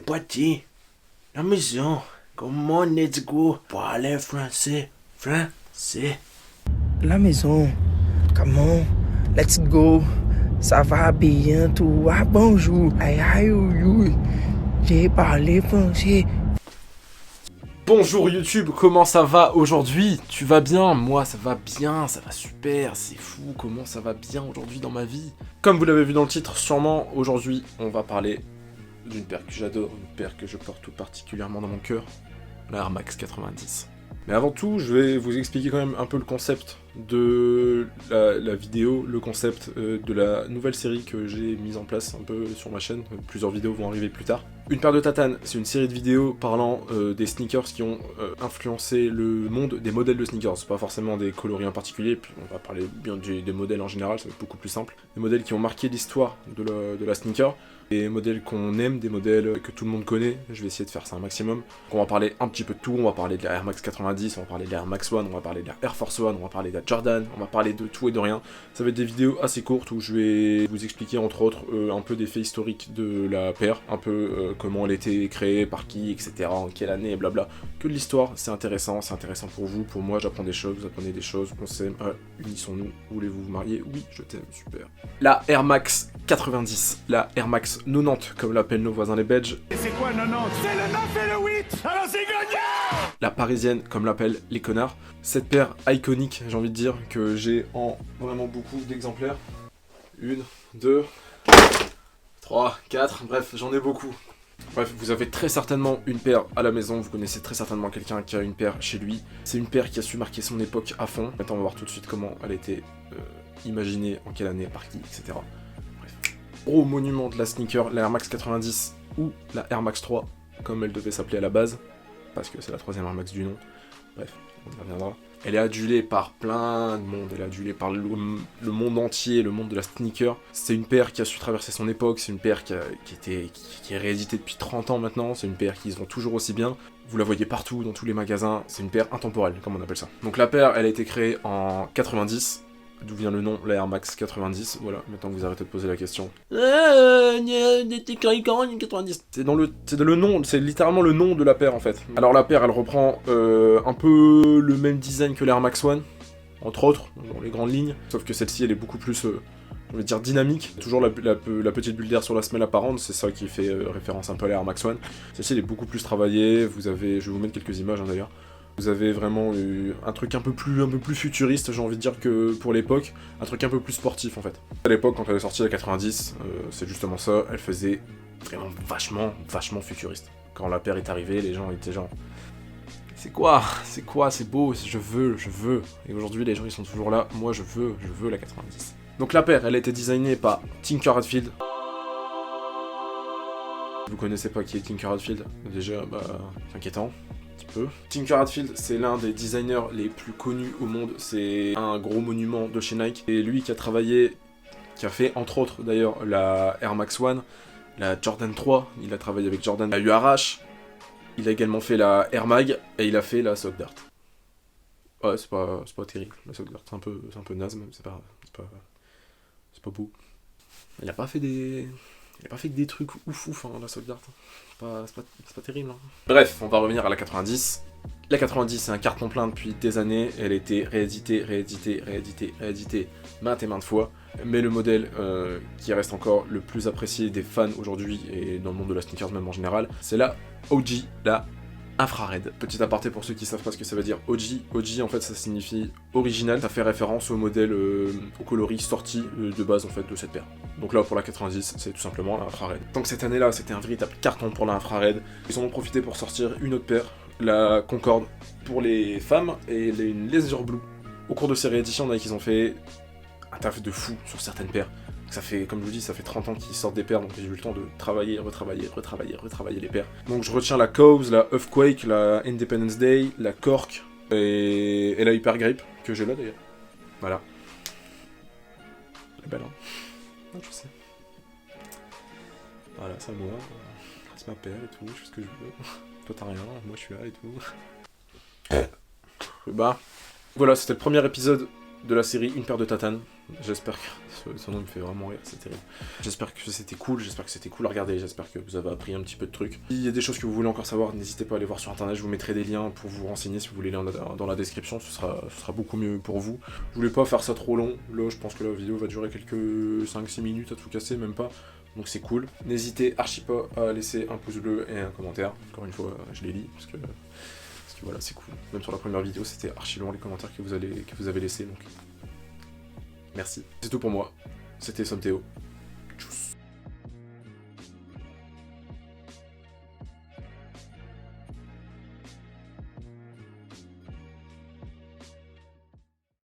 Poitiers, la maison, comment let's go, parler français, français. La maison, comment, let's go, ça va bien, tout va, bonjour, aïe aïe aïe, aïe. J'ai parlé français. Bonjour YouTube, comment ça va aujourd'hui? Tu vas bien? Moi ça va bien, ça va super, c'est fou comment ça va bien aujourd'hui dans ma vie. Comme vous l'avez vu dans le titre, sûrement aujourd'hui on va parler d'une paire que j'adore, une paire que je porte tout particulièrement dans mon cœur, la Air Max 90. Mais avant tout, je vais vous expliquer quand même un peu le concept de la vidéo, le concept de la nouvelle série que j'ai mise en place un peu sur ma chaîne. Plusieurs vidéos vont arriver plus tard. Une paire de tatanes, c'est une série de vidéos parlant des sneakers qui ont influencé le monde des modèles de sneakers. Pas forcément des coloris en particulier, puis on va parler bien des modèles en général, ça va être beaucoup plus simple. Des modèles qui ont marqué l'histoire de la sneaker. Des modèles qu'on aime, des modèles que tout le monde connaît, je vais essayer de faire ça un maximum. Donc on va parler un petit peu de tout, on va parler de la Air Max 90, on va parler de la Air Max One, on va parler de la Air Force One, on va parler de la Jordan, on va parler de tout et de rien. Ça va être des vidéos assez courtes où je vais vous expliquer entre autres un peu des faits historiques de la paire, un peu comment elle a été créée, par qui, etc., en quelle année, blabla. Que de l'histoire, c'est intéressant pour vous, pour moi j'apprends des choses, vous apprenez des choses, on s'aime, unissons-nous, voulez-vous vous marier? Oui, je t'aime, super. La Air Max 90, la Air Max 90, comme l'appellent nos voisins les Belges. Et c'est quoi 90? C'est le 9 et le 8. Alors c'est gagnant. La parisienne, comme l'appellent les connards. Cette paire iconique, j'ai envie de dire, que j'ai en vraiment beaucoup d'exemplaires. 1, 2, 3, 4, bref, j'en ai beaucoup. Bref, vous avez très certainement une paire à la maison, vous connaissez très certainement quelqu'un qui a une paire chez lui. C'est une paire qui a su marquer son époque à fond. Maintenant, on va voir tout de suite comment elle a été imaginée, en quelle année, par qui, etc. Gros monument de la sneaker, la Air Max 90 ou la Air Max 3, comme elle devait s'appeler à la base, parce que c'est la troisième Air Max du nom. Bref, on y reviendra. Elle est adulée par plein de monde, elle est adulée par le monde entier, le monde de la sneaker. C'est une paire qui a su traverser son époque, c'est une paire qui est rééditée depuis 30 ans maintenant, c'est une paire qui se vend toujours aussi bien. Vous la voyez partout, dans tous les magasins, c'est une paire intemporelle, comme on appelle ça. Donc la paire, elle a été créée en 90, d'où vient le nom, la Air Max 90, voilà, maintenant que vous arrêtez de poser la question. T'es créé quand, 90? C'est le nom, c'est littéralement le nom de la paire en fait. Alors la paire, elle reprend un peu le même design que la Air Max One, entre autres, dans les grandes lignes, sauf que celle-ci, elle est beaucoup plus, on va dire, dynamique. Toujours la petite bulle d'air sur la semelle apparente, c'est ça qui fait référence un peu à la Air Max One. Celle-ci, elle est beaucoup plus travaillée, vous avez, je vais vous mettre quelques images d'ailleurs. Vous avez vraiment eu un truc un peu plus futuriste, j'ai envie de dire, que pour l'époque, un truc un peu plus sportif en fait. À l'époque, quand elle est sortie à 90, c'est justement ça, elle faisait vraiment vachement futuriste. Quand la paire est arrivée, les gens étaient genre... C'est quoi, c'est beau, je veux. Et aujourd'hui, les gens ils sont toujours là, moi je veux la 90. Donc la paire, elle a été designée par Tinker Hatfield. Vous connaissez pas qui est Tinker Hatfield? Déjà, bah, c'est inquiétant. Peu. Tinker Hatfield, c'est l'un des designers les plus connus au monde, c'est un gros monument de chez Nike, et lui qui a travaillé, qui a fait entre autres d'ailleurs la Air Max One, la Jordan 3, il a travaillé avec Jordan, la URH, il a également fait la Air Mag, et il a fait la Sock Dart. Ouais, c'est pas terrible, la Sock Dart, c'est un peu naze même, c'est pas beau. Il a pas fait que des trucs ouf, hein, la Sock Dart. C'est pas terrible. Hein. Bref, on va revenir à la 90. La 90, c'est un carton plein depuis des années. Elle a été rééditée maintes et maintes fois. Mais le modèle qui reste encore le plus apprécié des fans aujourd'hui, et dans le monde de la sneakers même en général, c'est la OG, la infrared. Petit aparté pour ceux qui savent pas ce que ça veut dire OG. OG en fait ça signifie original, ça fait référence au modèle, au coloris sorti de base en fait de cette paire. Donc là pour la 90 c'est tout simplement l'infrared. Donc cette année là c'était un véritable carton pour l'infrared. Ils en ont profité pour sortir une autre paire, la Concorde pour les femmes et une Laser Blue. Au cours de ces rééditions on a qu'ils ont fait un taf de fou sur certaines paires. Ça fait, comme je vous dis, ça fait 30 ans qu'ils sortent des paires, donc j'ai eu le temps de travailler les paires. Donc je retiens la Cowes, la Earthquake, la Independence Day, la Cork et la Hyper Grape, que j'ai là d'ailleurs. Voilà. Elle est belle, hein? Ah, je sais. Voilà, c'est à moi. C'est ma paire et tout, je fais ce que je veux. Toi t'as rien, moi je suis là et tout. Bah, voilà, c'était le premier épisode de la série Une paire de tatanes. J'espère que son nom me fait vraiment rire, c'est terrible. J'espère que c'était cool à regarder, j'espère que vous avez appris un petit peu de trucs. S'il y a des choses que vous voulez encore savoir, n'hésitez pas à aller voir sur internet, je vous mettrai des liens pour vous renseigner si vous voulez dans la description, ce sera beaucoup mieux pour vous. Je voulais pas faire ça trop long, là je pense que la vidéo va durer quelques 5-6 minutes à tout casser, même pas. Donc c'est cool. N'hésitez archi pas à laisser un pouce bleu et un commentaire. Encore une fois, je les lis parce que voilà, c'est cool. Même sur la première vidéo, c'était archi long les commentaires que vous avez laissés. Donc merci. C'est tout pour moi. C'était Somthéo.